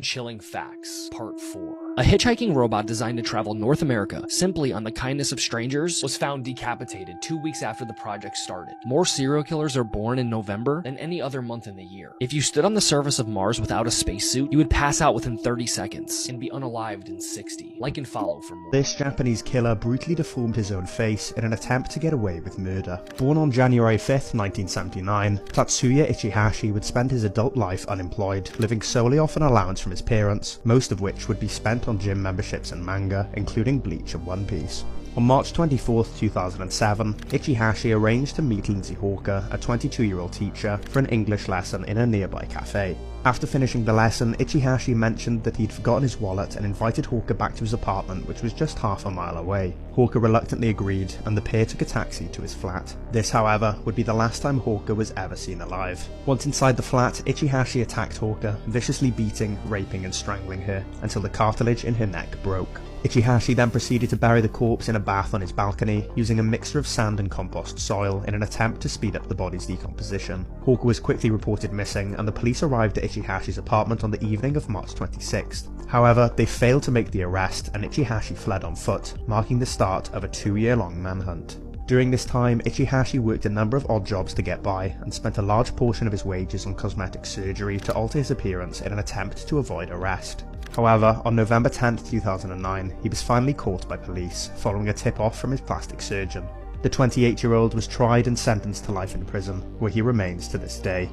Bone-Chilling Facts, Part 4. A hitchhiking robot designed to travel North America simply on the kindness of strangers was found decapitated 2 weeks after the project started. More serial killers are born in November than any other month in the year. If you stood on the surface of Mars without a spacesuit, you would pass out within 30 seconds and be unalived in 60. Like and follow for more. This Japanese killer brutally deformed his own face in an attempt to get away with murder. Born on January 5th, 1979, Tatsuya Ichihashi would spend his adult life unemployed, living solely off an allowance from his parents, most of which would be spent on gym memberships and manga, including Bleach and One Piece. On March 24, 2007, Ichihashi arranged to meet Lindsay Hawker, a 22-year-old teacher, for an English lesson in a nearby cafe. After finishing the lesson, Ichihashi mentioned that he'd forgotten his wallet and invited Hawker back to his apartment, which was just half a mile away. Hawker reluctantly agreed, and the pair took a taxi to his flat. This, however, would be the last time Hawker was ever seen alive. Once inside the flat, Ichihashi attacked Hawker, viciously beating, raping and strangling her, until the cartilage in her neck broke. Ichihashi then proceeded to bury the corpse in a bath on his balcony, using a mixture of sand and compost soil in an attempt to speed up the body's decomposition. Hawker was quickly reported missing, and the police arrived at Ichihashi's apartment on the evening of March 26th. However, they failed to make the arrest, and Ichihashi fled on foot, marking the start of a 2-year-long manhunt. During this time, Ichihashi worked a number of odd jobs to get by, and spent a large portion of his wages on cosmetic surgery to alter his appearance in an attempt to avoid arrest. However, on November 10, 2009, he was finally caught by police, following a tip-off from his plastic surgeon. The 28-year-old was tried and sentenced to life in prison, where he remains to this day.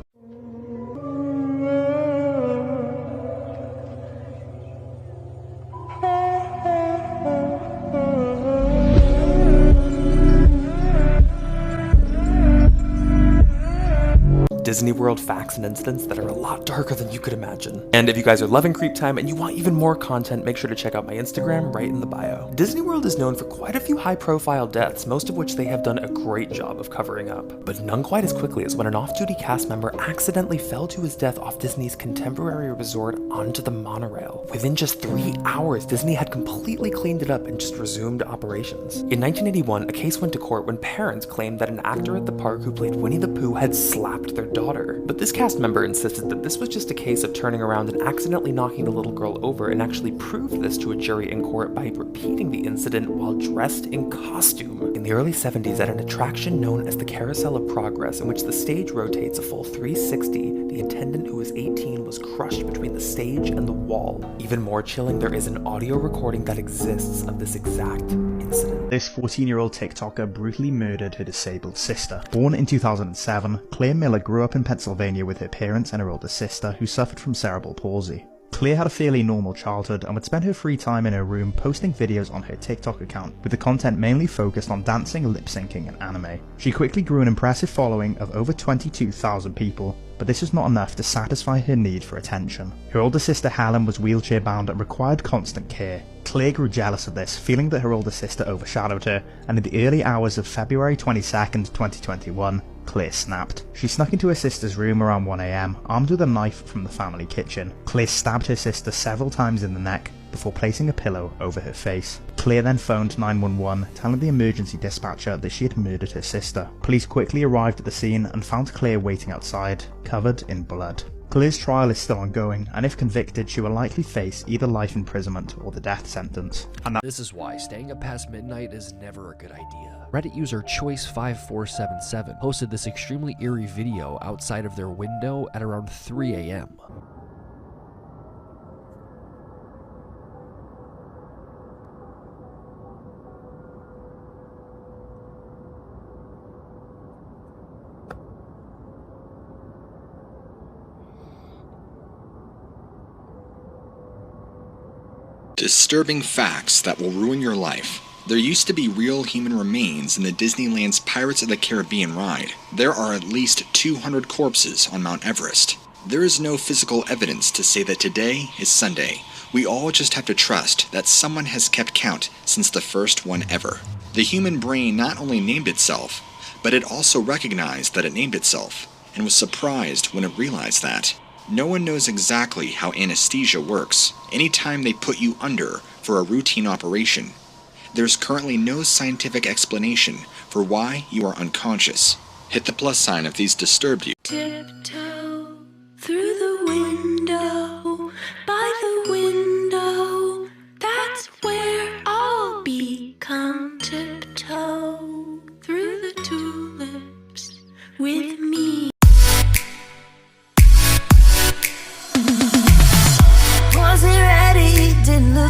Disney World facts and incidents that are a lot darker than you could imagine. And if you guys are loving Creep Time and you want even more content, make sure to check out my Instagram right in the bio. Disney World is known for quite a few high-profile deaths, most of which they have done a great job of covering up. But none quite as quickly as when an off-duty cast member accidentally fell to his death off Disney's contemporary resort onto the monorail. Within just 3 hours, Disney had completely cleaned it up and just resumed operations. In 1981, a case went to court when parents claimed that an actor at the park who played Winnie the Pooh had slapped their daughter. But this cast member insisted that this was just a case of turning around and accidentally knocking the little girl over, and actually proved this to a jury in court by repeating the incident while dressed in costume. In the early 70s, at an attraction known as the Carousel of Progress, in which the stage rotates a full 360, the attendant, who was 18, was crushed between the stage and the wall. Even more chilling, there is an audio recording that exists of this exact incident. This 14-year-old TikToker brutally murdered her disabled sister. Born in 2007, Claire Miller grew up in Pennsylvania with her parents and her older sister, who suffered from cerebral palsy. Claire had a fairly normal childhood and would spend her free time in her room posting videos on her TikTok account, with the content mainly focused on dancing, lip-syncing and anime. She quickly grew an impressive following of over 22,000 people, but this was not enough to satisfy her need for attention. Her older sister Helen was wheelchair-bound and required constant care. Claire grew jealous of this, feeling that her older sister overshadowed her, and in the early hours of February 22nd, 2021, Claire snapped. She snuck into her sister's room around 1 AM, armed with a knife from the family kitchen. Claire stabbed her sister several times in the neck, before placing a pillow over her face. Claire then phoned 911, telling the emergency dispatcher that she had murdered her sister. Police quickly arrived at the scene and found Claire waiting outside, covered in blood. Claire's trial is still ongoing, and if convicted, she will likely face either life imprisonment or the death sentence. And This is why staying up past midnight is never a good idea. Reddit user Choice5477 posted this extremely eerie video outside of their window at around 3 AM. Disturbing facts that will ruin your life. There used to be real human remains in the Disneyland's Pirates of the Caribbean ride. There are at least 200 corpses on Mount Everest. There is no physical evidence to say that today is Sunday. We all just have to trust that someone has kept count since the first one ever. The human brain not only named itself, but it also recognized that it named itself, and was surprised when it realized that. No one knows exactly how anesthesia works. Anytime they put you under for a routine operation, there's currently no scientific explanation for why you are unconscious. Hit the plus sign if these disturbed you. Tiptoe through the window by the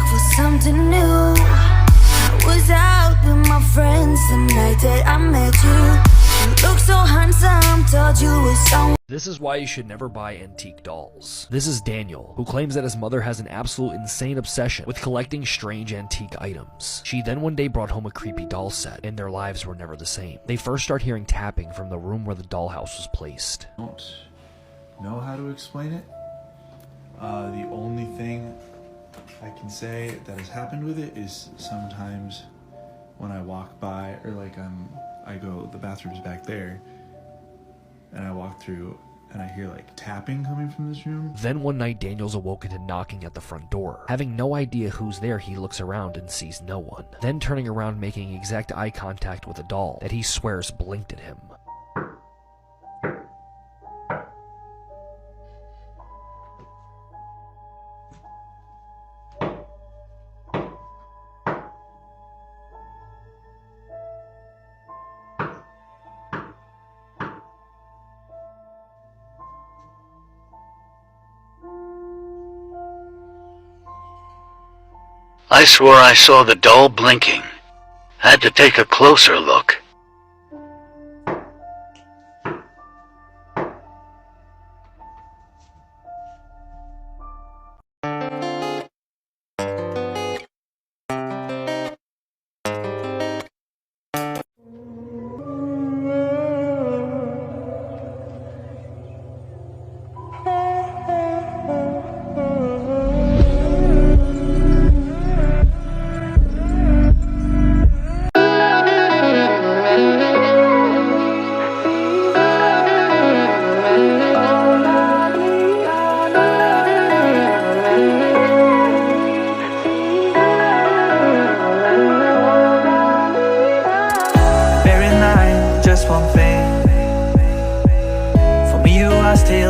look for something new. I was out with my friends the night that I met you. You look so handsome, thought you were someone. This is why you should never buy antique dolls. This is Daniel, who claims that his mother has an absolute insane obsession with collecting strange antique items. She then one day brought home a creepy doll set, and their lives were never the same. They first start hearing tapping from the room where the dollhouse was placed. I don't know how to explain it. The only thing I can say that has happened with it is sometimes when I walk by, or like I go, the bathroom's back there, and I walk through and I hear like tapping coming from this room. Then one night Daniel's awoken to knocking at the front door. Having no idea who's there, he looks around and sees no one. Then turning around, making exact eye contact with a doll that he swears blinked at him. I swore I saw the doll blinking. Had to take a closer look.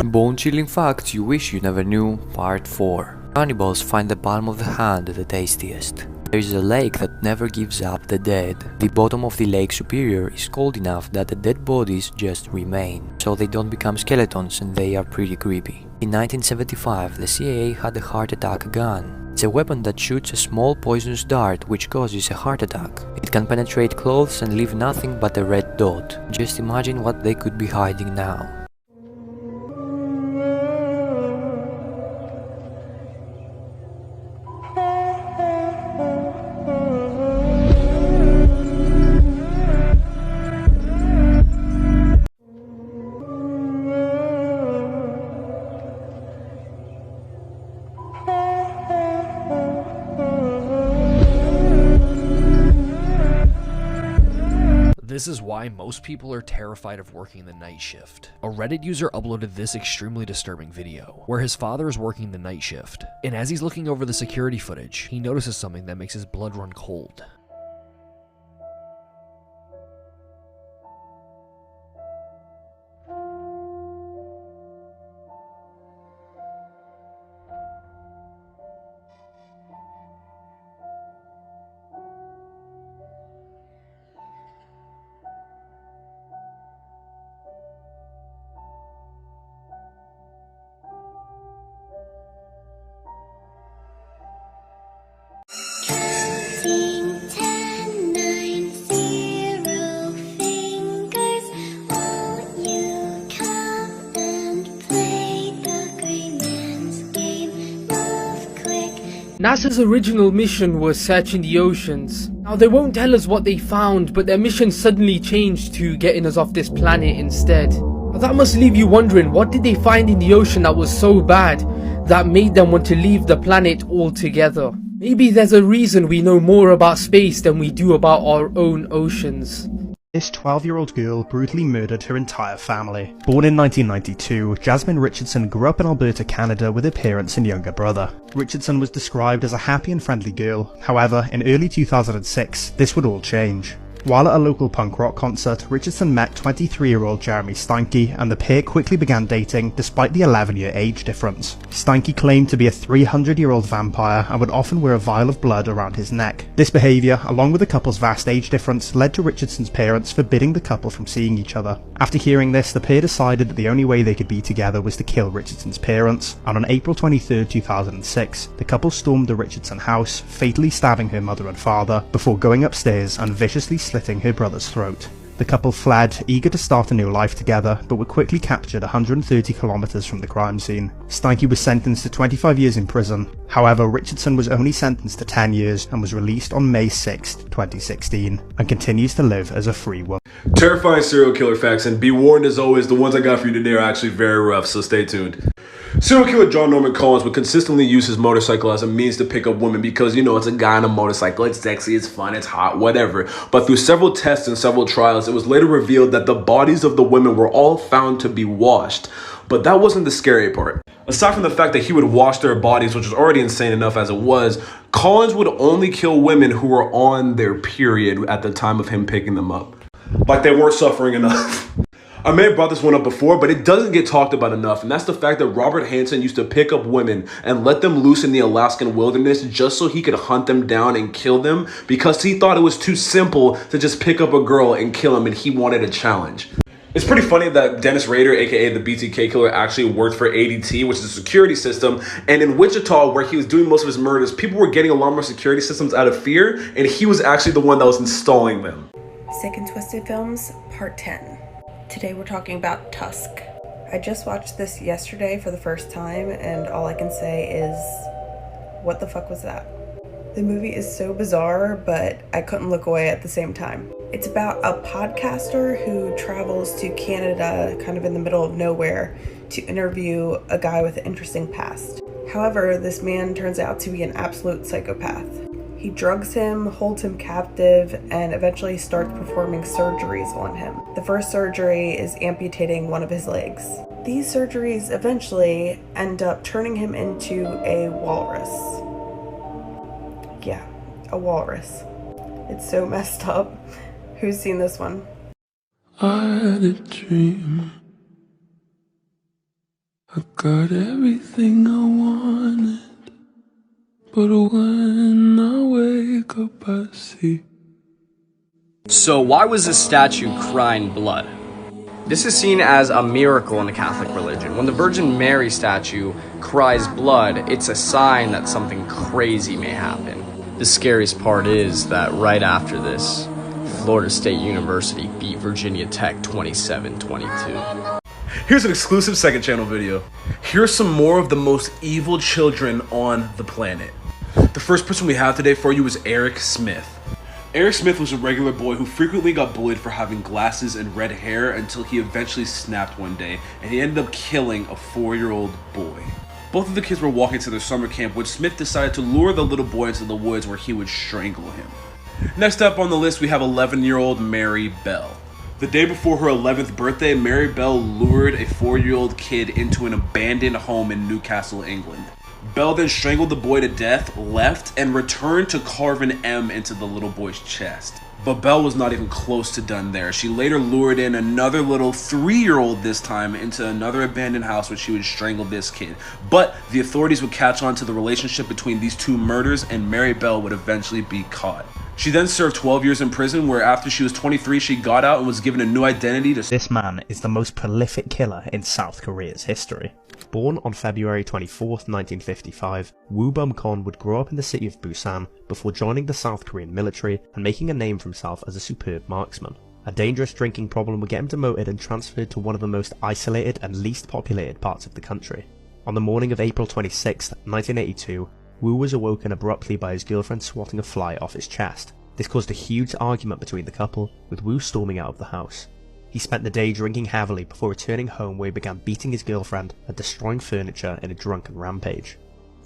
Bone-chilling facts you wish you never knew, Part 4. Cannibals find the palm of the hand the tastiest. There is a lake that never gives up the dead. The bottom of the Lake Superior is cold enough that the dead bodies just remain, so they don't become skeletons and they are pretty creepy. In 1975, the CIA had a heart attack gun. It's a weapon that shoots a small poisonous dart which causes a heart attack. It can penetrate clothes and leave nothing but a red dot. Just imagine what they could be hiding now. This is why most people are terrified of working the night shift. A Reddit user uploaded this extremely disturbing video, where his father is working the night shift, and as he's looking over the security footage, he notices something that makes his blood run cold. NASA's original mission was searching the oceans. Now they won't tell us what they found, but their mission suddenly changed to getting us off this planet instead. Now that must leave you wondering, what did they find in the ocean that was so bad that made them want to leave the planet altogether? Maybe there's a reason we know more about space than we do about our own oceans. This 12-year-old girl brutally murdered her entire family. Born in 1992, Jasmine Richardson grew up in Alberta, Canada with her parents and younger brother. Richardson was described as a happy and friendly girl. However, in early 2006, this would all change. While at a local punk rock concert, Richardson met 23-year-old Jeremy Steinke, and the pair quickly began dating despite the 11-year age difference. Steinke claimed to be a 300-year-old vampire and would often wear a vial of blood around his neck. This behaviour, along with the couple's vast age difference, led to Richardson's parents forbidding the couple from seeing each other. After hearing this, the pair decided that the only way they could be together was to kill Richardson's parents, and on April 23, 2006, the couple stormed the Richardson house, fatally stabbing her mother and father, before going upstairs and viciously slitting her brother's throat. The couple fled, eager to start a new life together, but were quickly captured 130 kilometers from the crime scene. Steinke was sentenced to 25 years in prison. However, Richardson was only sentenced to 10 years and was released on May 6, 2016, and continues to live as a free woman. Terrifying serial killer facts, and be warned as always, the ones I got for you today are actually very rough, so stay tuned. Serial killer John Norman Collins would consistently use his motorcycle as a means to pick up women because, you know, it's a guy on a motorcycle, it's sexy, it's fun, it's hot, whatever. But through several tests and several trials, it was later revealed that the bodies of the women were all found to be washed. But that wasn't the scary part. Aside from the fact that he would wash their bodies, which was already insane enough as it was, Collins would only kill women who were on their period at the time of him picking them up. Like they weren't suffering enough. I may have brought this one up before, but it doesn't get talked about enough, and that's the fact that Robert Hansen used to pick up women and let them loose in the Alaskan wilderness just so he could hunt them down and kill them because he thought it was too simple to just pick up a girl and kill him, and he wanted a challenge. It's pretty funny that Dennis Rader, aka the BTK killer, actually worked for ADT, which is a security system, and in Wichita, where he was doing most of his murders, people were getting alarm security systems out of fear, and he was actually the one that was installing them. Sick and Twisted Films, Part 10. Today we're talking about Tusk. I just watched this yesterday for the first time, and all I can say is, what the fuck was that? The movie is so bizarre, but I couldn't look away at the same time. It's about a podcaster who travels to Canada, kind of in the middle of nowhere, to interview a guy with an interesting past. However, this man turns out to be an absolute psychopath. He drugs him, holds him captive, and eventually starts performing surgeries on him. The first surgery is amputating one of his legs. These surgeries eventually end up turning him into a walrus. Yeah, a walrus. It's so messed up. Who's seen this one? I had a dream. I got everything I wanted. But when I wake up, I see. So why was this statue crying blood? This is seen as a miracle in the Catholic religion. When the Virgin Mary statue cries blood, it's a sign that something crazy may happen. The scariest part is that right after this, Florida State University beat Virginia Tech 27-22. Here's an exclusive second channel video. Here's some more of the most evil children on the planet. The first person we have today for you is Eric Smith. Eric Smith was a regular boy who frequently got bullied for having glasses and red hair until he eventually snapped one day, and he ended up killing a 4-year-old boy. Both of the kids were walking to their summer camp when Smith decided to lure the little boy into the woods where he would strangle him. Next up on the list we have 11-year-old Mary Bell. The day before her 11th birthday, Mary Bell lured a 4-year-old kid into an abandoned home in Newcastle, England. Bell then strangled the boy to death, left, and returned to carve an M into the little boy's chest. But Bell was not even close to done there. She later lured in another little 3-year-old this time into another abandoned house where she would strangle this kid. But the authorities would catch on to the relationship between these two murders, and Mary Bell would eventually be caught. She then served 12 years in prison, where after she was 23, she got out and was given a new identity to... This man is the most prolific killer in South Korea's history. Born on February 24th, 1955, Woo Bum-kon would grow up in the city of Busan before joining the South Korean military and making a name for himself as a superb marksman. A dangerous drinking problem would get him demoted and transferred to one of the most isolated and least populated parts of the country. On the morning of April 26th, 1982, Woo was awoken abruptly by his girlfriend swatting a fly off his chest. This caused a huge argument between the couple, with Woo storming out of the house. He spent the day drinking heavily before returning home, where he began beating his girlfriend and destroying furniture in a drunken rampage.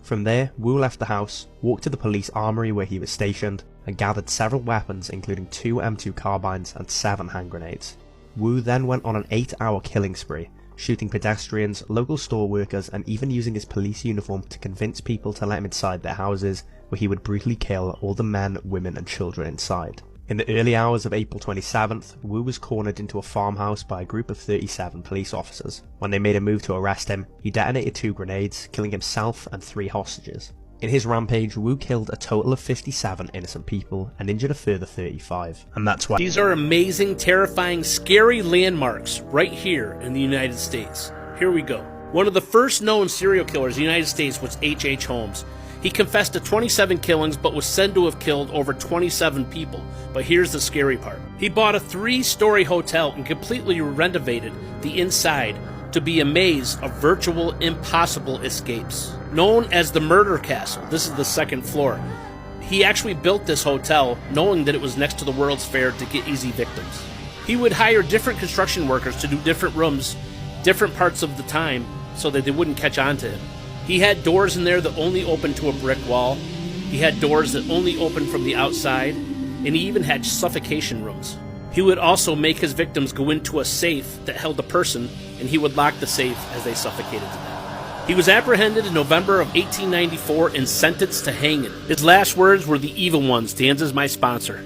From there, Woo left the house, walked to the police armory where he was stationed, and gathered several weapons including 2 M2 carbines and 7 hand grenades. Woo then went on an 8-hour killing spree, shooting pedestrians, local store workers, and even using his police uniform to convince people to let him inside their houses, where he would brutally kill all the men, women and children inside. In the early hours of April 27th, Wu was cornered into a farmhouse by a group of 37 police officers. When they made a move to arrest him, he detonated 2 grenades, killing himself and 3 hostages. In his rampage, Wu killed a total of 57 innocent people and injured a further 35. And that's why these are amazing, terrifying, scary landmarks right here in the United States. Here we go. One of the first known serial killers in the United States was H.H. Holmes. He confessed to 27 killings, but was said to have killed over 27 people. But here's the scary part. He bought a 3-story hotel and completely renovated the inside to be a maze of virtual impossible escapes. Known as the Murder Castle, this is the 2nd floor. He actually built this hotel knowing that it was next to the World's Fair to get easy victims. He would hire different construction workers to do different rooms, different parts of the time, so that they wouldn't catch on to him. He had doors in there that only opened to a brick wall. He had doors that only opened from the outside, and he even had suffocation rooms. He would also make his victims go into a safe that held a person, and he would lock the safe as they suffocated to death. He was apprehended in November of 1894 and sentenced to hanging. His last words were, "The evil ones, Danza's my sponsor."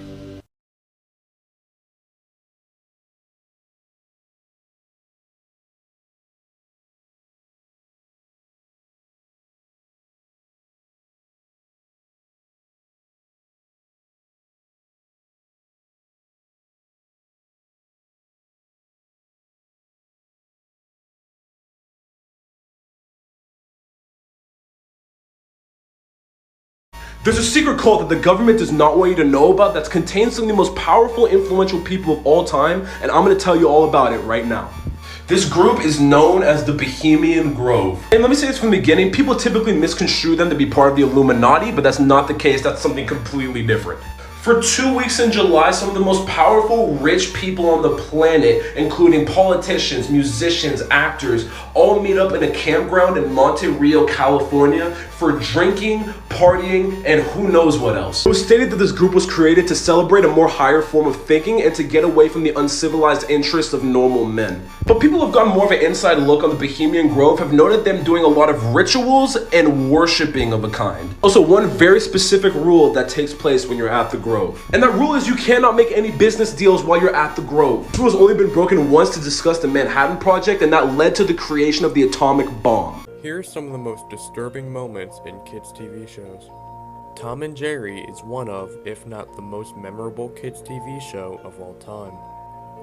There's a secret cult that the government does not want you to know about that's contained some of the most powerful, influential people of all time, and I'm going to tell you all about it right now. This group is known as the Bohemian Grove. And let me say this from the beginning, people typically misconstrue them to be part of the Illuminati, but that's not the case, that's something completely different. For 2 weeks in July, some of the most powerful, rich people on the planet, including politicians, musicians, actors, all meet up in a campground in Monte Rio, California for drinking, partying, and who knows what else. It was stated that this group was created to celebrate a more higher form of thinking and to get away from the uncivilized interests of normal men. But people who have gotten more of an inside look on the Bohemian Grove have noted them doing a lot of rituals and worshiping of a kind. Also, one very specific rule that takes place when you're at the Grove. And that rule is you cannot make any business deals while you're at the Grove. This rule has only been broken once to discuss the Manhattan Project, and that led to the creation of the atomic bomb. Here are some of the most disturbing moments in kids' TV shows. Tom and Jerry is one of, if not the most memorable kids' TV show of all time.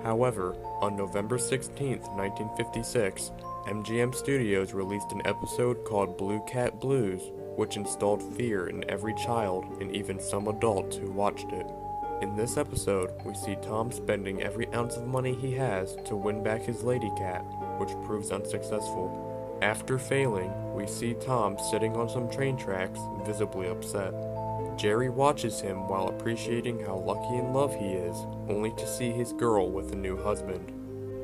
However, on November 16th, 1956, MGM Studios released an episode called Blue Cat Blues, which installed fear in every child and even some adults who watched it. In this episode, we see Tom spending every ounce of money he has to win back his lady cat, which proves unsuccessful. After failing, we see Tom sitting on some train tracks, visibly upset. Jerry watches him while appreciating how lucky in love he is, only to see his girl with a new husband.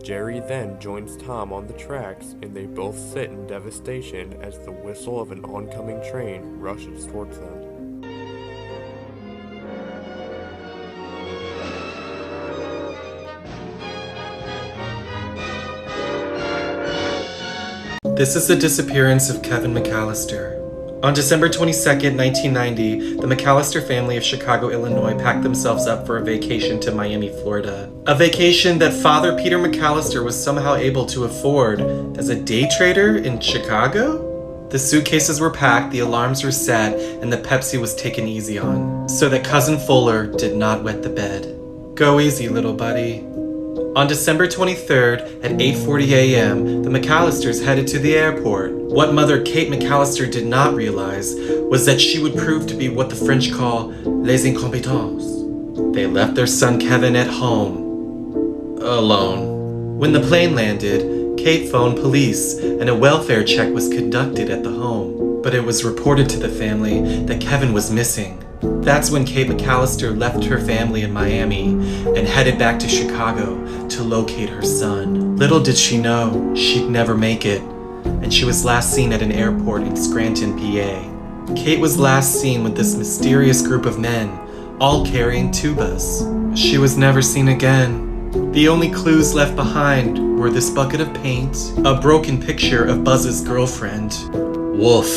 Jerry then joins Tom on the tracks, and they both sit in devastation as the whistle of an oncoming train rushes towards them. This is the disappearance of Kevin McAllister. On December 22nd, 1990, the McAllister family of Chicago, Illinois packed themselves up for a vacation to Miami, Florida. A vacation that Father Peter McAllister was somehow able to afford as a day trader in Chicago? The suitcases were packed, the alarms were set, and the Pepsi was taken easy on, so that Cousin Fuller did not wet the bed. Go easy, little buddy. On December 23rd at 8:40 a.m., the McAllisters headed to the airport. What mother Kate McAllister did not realize was that she would prove to be what the French call les incompetents. They left their son Kevin at home, alone. When the plane landed, Kate phoned police and a welfare check was conducted at the home. But it was reported to the family that Kevin was missing. That's when Kate McAllister left her family in Miami and headed back to Chicago to locate her son. Little did she know she'd never make it, and she was last seen at an airport in Scranton, PA. Kate was last seen with this mysterious group of men, all carrying tubas. She was never seen again. The only clues left behind were this bucket of paint, a broken picture of Buzz's girlfriend, Wolf,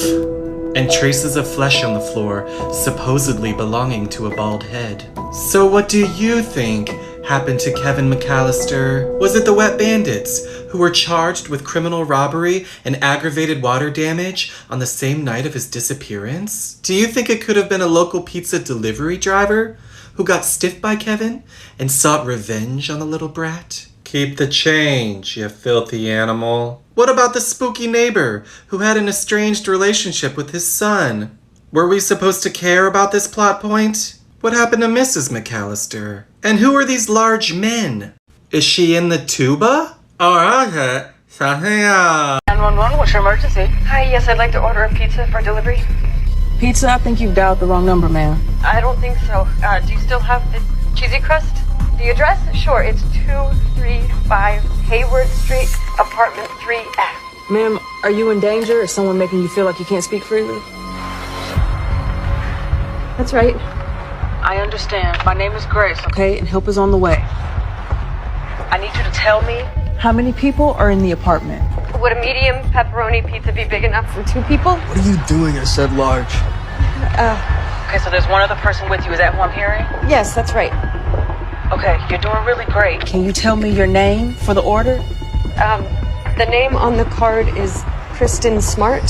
and traces of flesh on the floor, supposedly belonging to a bald head. So what do you think happened to Kevin McAllister? Was it the Wet Bandits, who were charged with criminal robbery and aggravated water damage on the same night of his disappearance? Do you think it could have been a local pizza delivery driver who got stiffed by Kevin and sought revenge on the little brat? Keep the change, you filthy animal. What about the spooky neighbor who had an estranged relationship with his son? Were we supposed to care about this plot point? What happened to Mrs. McAllister? And who are these large men? Is she in the tuba? Oh, okay. 911, what's your emergency? Hi, yes, I'd like to order a pizza for delivery. Pizza? I think you've dialed the wrong number, ma'am. I don't think so. Do you still have the cheesy crust? The address? Sure, it's 235 Hayward Street, apartment 3F. Ma'am, are you in danger? Is someone making you feel like you can't speak freely? That's right. I understand. My name is Grace, okay? And help is on the way. I need you to tell me how many people are in the apartment. Would a medium pepperoni pizza be big enough for 2 people? What are you doing? I said large. Okay, so there's one other person with you. Is that who I'm hearing? Yes, that's right. Okay, you're doing really great. Can you tell me your name for the order? The name on the card is Kristen Smart.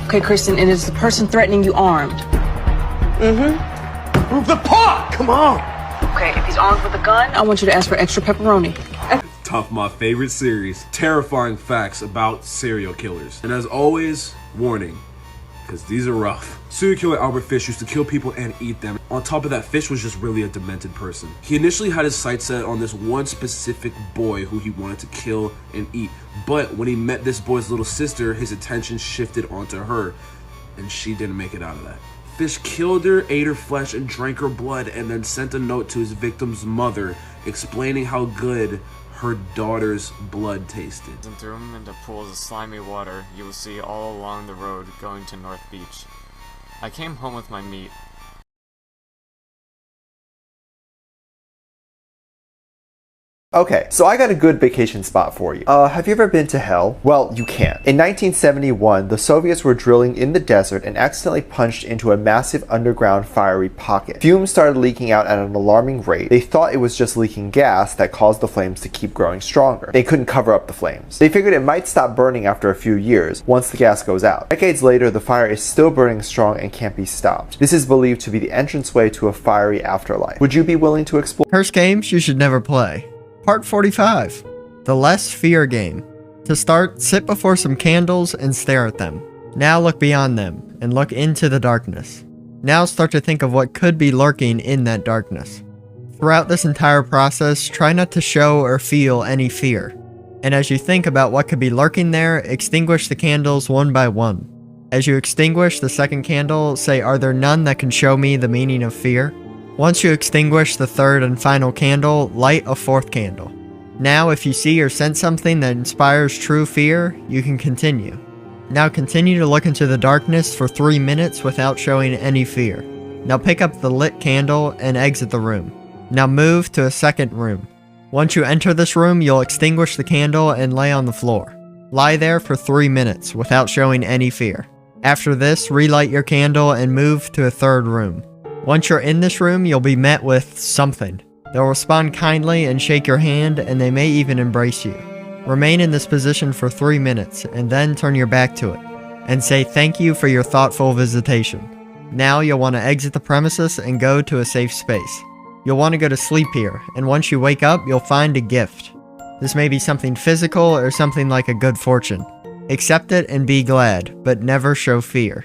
Okay, Kristen, and is the person threatening you armed? Mm-hmm. Move the paw! Come on! Okay, if he's armed with a gun, I want you to ask for extra pepperoni. Top of my favorite series, terrifying facts about serial killers. And as always, warning, because these are rough. Serial killer Albert Fish used to kill people and eat them. On top of that, Fish was just really a demented person. He initially had his sights set on this one specific boy who he wanted to kill and eat. But when he met this boy's little sister, his attention shifted onto her, and she didn't make it out of that. Fish killed her, ate her flesh, and drank her blood, and then sent a note to his victim's mother explaining how good her daughter's blood tasted. And threw him into pools of slimy water you will see all along the road going to North Beach. I came home with my meat. Okay, so I got a good vacation spot for you. Have you ever been to hell? Well, you can't. In 1971, the Soviets were drilling in the desert and accidentally punched into a massive underground fiery pocket. Fumes started leaking out at an alarming rate. They thought it was just leaking gas that caused the flames to keep growing stronger. They couldn't cover up the flames. They figured it might stop burning after a few years, once the gas goes out. Decades later, the fire is still burning strong and can't be stopped. This is believed to be the entranceway to a fiery afterlife. Would you be willing to explore? Cursed games you should never play. Part 45. The Less Fear Game. To start, sit before some candles and stare at them. Now look beyond them and look into the darkness. Now start to think of what could be lurking in that darkness. Throughout this entire process, try not to show or feel any fear. And as you think about what could be lurking there, extinguish the candles one by one. As you extinguish the second candle, say, "Are there none that can show me the meaning of fear?" Once you extinguish the third and final candle, light a fourth candle. Now, if you see or sense something that inspires true fear, you can continue. Now continue to look into the darkness for 3 minutes without showing any fear. Now pick up the lit candle and exit the room. Now move to a second room. Once you enter this room, you'll extinguish the candle and lay on the floor. Lie there for 3 minutes without showing any fear. After this, relight your candle and move to a third room. Once you're in this room, you'll be met with something. They'll respond kindly and shake your hand, and they may even embrace you. Remain in this position for 3 minutes, and then turn your back to it, and say thank you for your thoughtful visitation. Now you'll want to exit the premises and go to a safe space. You'll want to go to sleep here, and once you wake up, you'll find a gift. This may be something physical or something like a good fortune. Accept it and be glad, but never show fear.